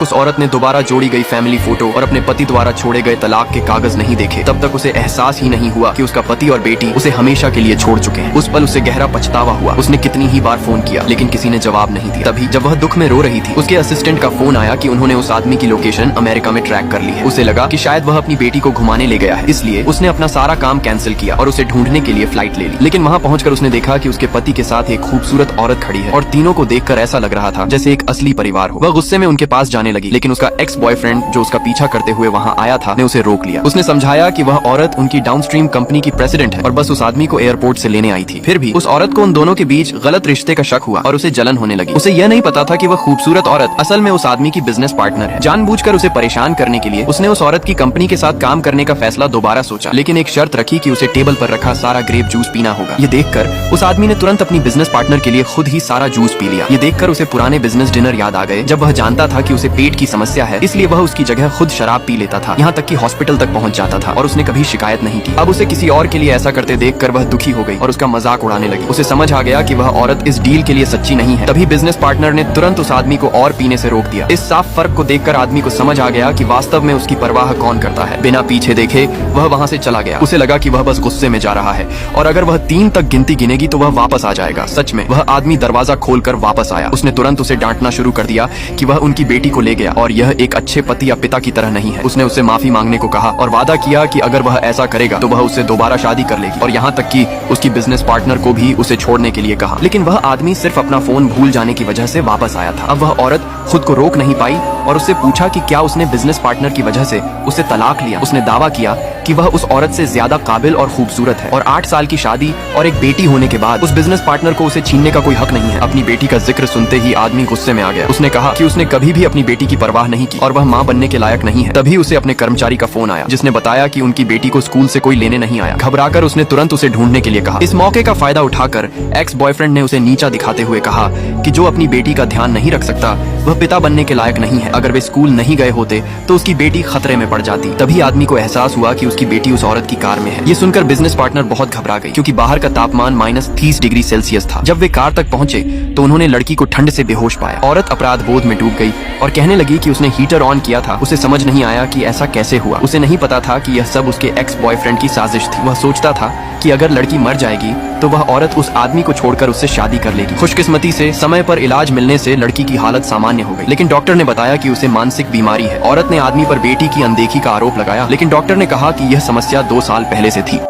उस औरत ने दोबारा जोड़ी गई फैमिली फोटो और अपने पति द्वारा छोड़े गए तलाक के कागज नहीं देखे तब तक उसे एहसास ही नहीं हुआ कि उसका पति और बेटी उसे हमेशा के लिए छोड़ चुके हैं। उस पल उसे गहरा पछतावा हुआ। उसने कितनी ही बार फोन किया लेकिन किसी ने जवाब नहीं दिया। तभी जब वह दुख में रो रही थी उसके असिस्टेंट का फोन आया कि उन्होंने उस आदमी की लोकेशन अमेरिका में ट्रैक कर ली है। उसे लगा कि शायद वह अपनी बेटी को घुमाने ले गया है, इसलिए उसने अपना सारा काम कैंसिल किया और उसे ढूंढने के लिए फ्लाइट ले ली। लेकिन वहाँ पहुंचकर उसने देखा कि उसके पति के साथ एक खूबसूरत औरत खड़ी है और तीनों को देखकर ऐसा लग रहा था जैसे एक असली परिवार हो। वह गुस्से में उनके पास जाने लगी लेकिन उसका एक्स बॉयफ्रेंड जो उसका पीछा करते हुए वहाँ आया था ने उसे रोक लिया। उसने समझाया कि वह औरत उनकी डाउनस्ट्रीम कंपनी की प्रेसिडेंट है और बस उस आदमी को एयरपोर्ट से लेने आई थी। फिर भी उस औरत को उन दोनों के बीच गलत रिश्ते का शक हुआ और उसे जलन होने लगी। उसे यह नहीं पता था कि वह खूबसूरत औरत असल में उस आदमी की बिजनेस पार्टनर है। जानबूझकर उसे परेशान करने के लिए उसने उस औरत की कंपनी के साथ काम करने का फैसला दोबारा सोचा, लेकिन एक शर्त रखी कि उसे टेबल पर रखा सारा ग्रेप जूस पीना होगा। ये देखकर उस आदमी ने तुरंत अपनी बिजनेस पार्टनर के लिए खुद ही सारा जूस पी लिया। ये देखकर उसे पुराने बिजनेस डिनर याद आ गए जब वह जानता था कि उसे पेट की समस्या है, इसलिए वह उसकी जगह खुद शराब पी लेता था, यहाँ तक कि हॉस्पिटल तक पहुँच जाता था और उसने कभी शिकायत नहीं की। अब उसे किसी और के लिए ऐसा करते देखकर वह दुखी हो गई और उसका मजाक उड़ाने लगी। उसे समझ आ गया कि वह औरत इस डील के लिए सच्ची नहीं है। तभी बिजनेस पार्टनर ने तुरंत उस आदमी को और पीने से रोक दिया। इस साफ फर्क को देखकर आदमी को समझ आ गया कि वास्तव में उसकी परवाह कौन करता है। बिना पीछे देखे वह वहाँ से चला गया। उसे लगा कि वह बस गुस्से में जा रहा है और अगर वह 3 तक गिनती गिनेगी तो वह वापस आ जाएगा। सच में वह आदमी दरवाजा खोलकर वापस आया। उसने तुरंत उसे डांटना शुरू कर दिया कि वह उनकी बेटी को ले गया और यह एक अच्छे पति या पिता की तरह नहीं है। उसने उससे माफी मांगने को कहा और वादा किया कि अगर वह ऐसा करेगा तो वह उससे दोबारा शादी कर लेगी और यहाँ तक कि उसकी बिजनेस पार्टनर को भी उसे छोड़ने के लिए कहा। लेकिन वह आदमी सिर्फ अपना फोन भूल जाने की वजह से वापस आया था। अब वह औरत खुद को रोक नहीं पाई और उससे पूछा कि क्या उसने बिजनेस पार्टनर की वजह से उसे तलाक लिया। उसने दावा किया कि वह उस औरत से ज्यादा काबिल और खूबसूरत है और 8 साल की शादी और एक बेटी होने के बाद उस बिजनेस पार्टनर को उसे छीनने का कोई हक नहीं है। अपनी बेटी का जिक्र सुनते ही आदमी गुस्से में आ गया। उसने कहा कि उसने कभी भी अपनी बेटी की परवाह नहीं की और वह माँ बनने के लायक नहीं है। तभी उसे अपने कर्मचारी का फोन आया जिसने बताया कि उनकी बेटी को स्कूल से कोई लेने नहीं आया। घबराकर उसने तुरंत उसे ढूंढने के लिए कहा। इस मौके का फायदा उठाकर एक्स बॉयफ्रेंड ने उसे नीचा दिखाते हुए कहा कि जो अपनी बेटी का ध्यान नहीं रख सकता वह पिता बनने के लायक नहीं है। अगर वे स्कूल नहीं गए होते तो उसकी बेटी खतरे में पड़ जाती। तभी आदमी को एहसास हुआ कि उसकी बेटी उस औरत की कार में है। ये सुनकर बिजनेस पार्टनर बहुत घबरा गई क्योंकि बाहर का तापमान -30 डिग्री सेल्सियस था। जब वे कार तक पहुंचे तो उन्होंने लड़की को ठंड से बेहोश पाया। औरत अपराध बोध में डूब गई और कहने लगी कि उसने हीटर ऑन किया था। उसे समझ नहीं आया कि ऐसा कैसे हुआ। उसे नहीं पता था कि यह सब उसके एक्स बॉयफ्रेंड की साजिश थी। वह सोचता था कि अगर लड़की मर जाएगी तो वह औरत उस आदमी को छोड़कर उससे शादी कर लेगी। खुशकिस्मती से समय पर इलाज मिलने से लड़की की हालत सामान्य हो गई, लेकिन डॉक्टर ने बताया कि उसे मानसिक बीमारी है। औरत ने आदमी पर बेटी की अनदेखी का आरोप लगाया, लेकिन डॉक्टर ने कहा कि यह समस्या 2 साल पहले से थी।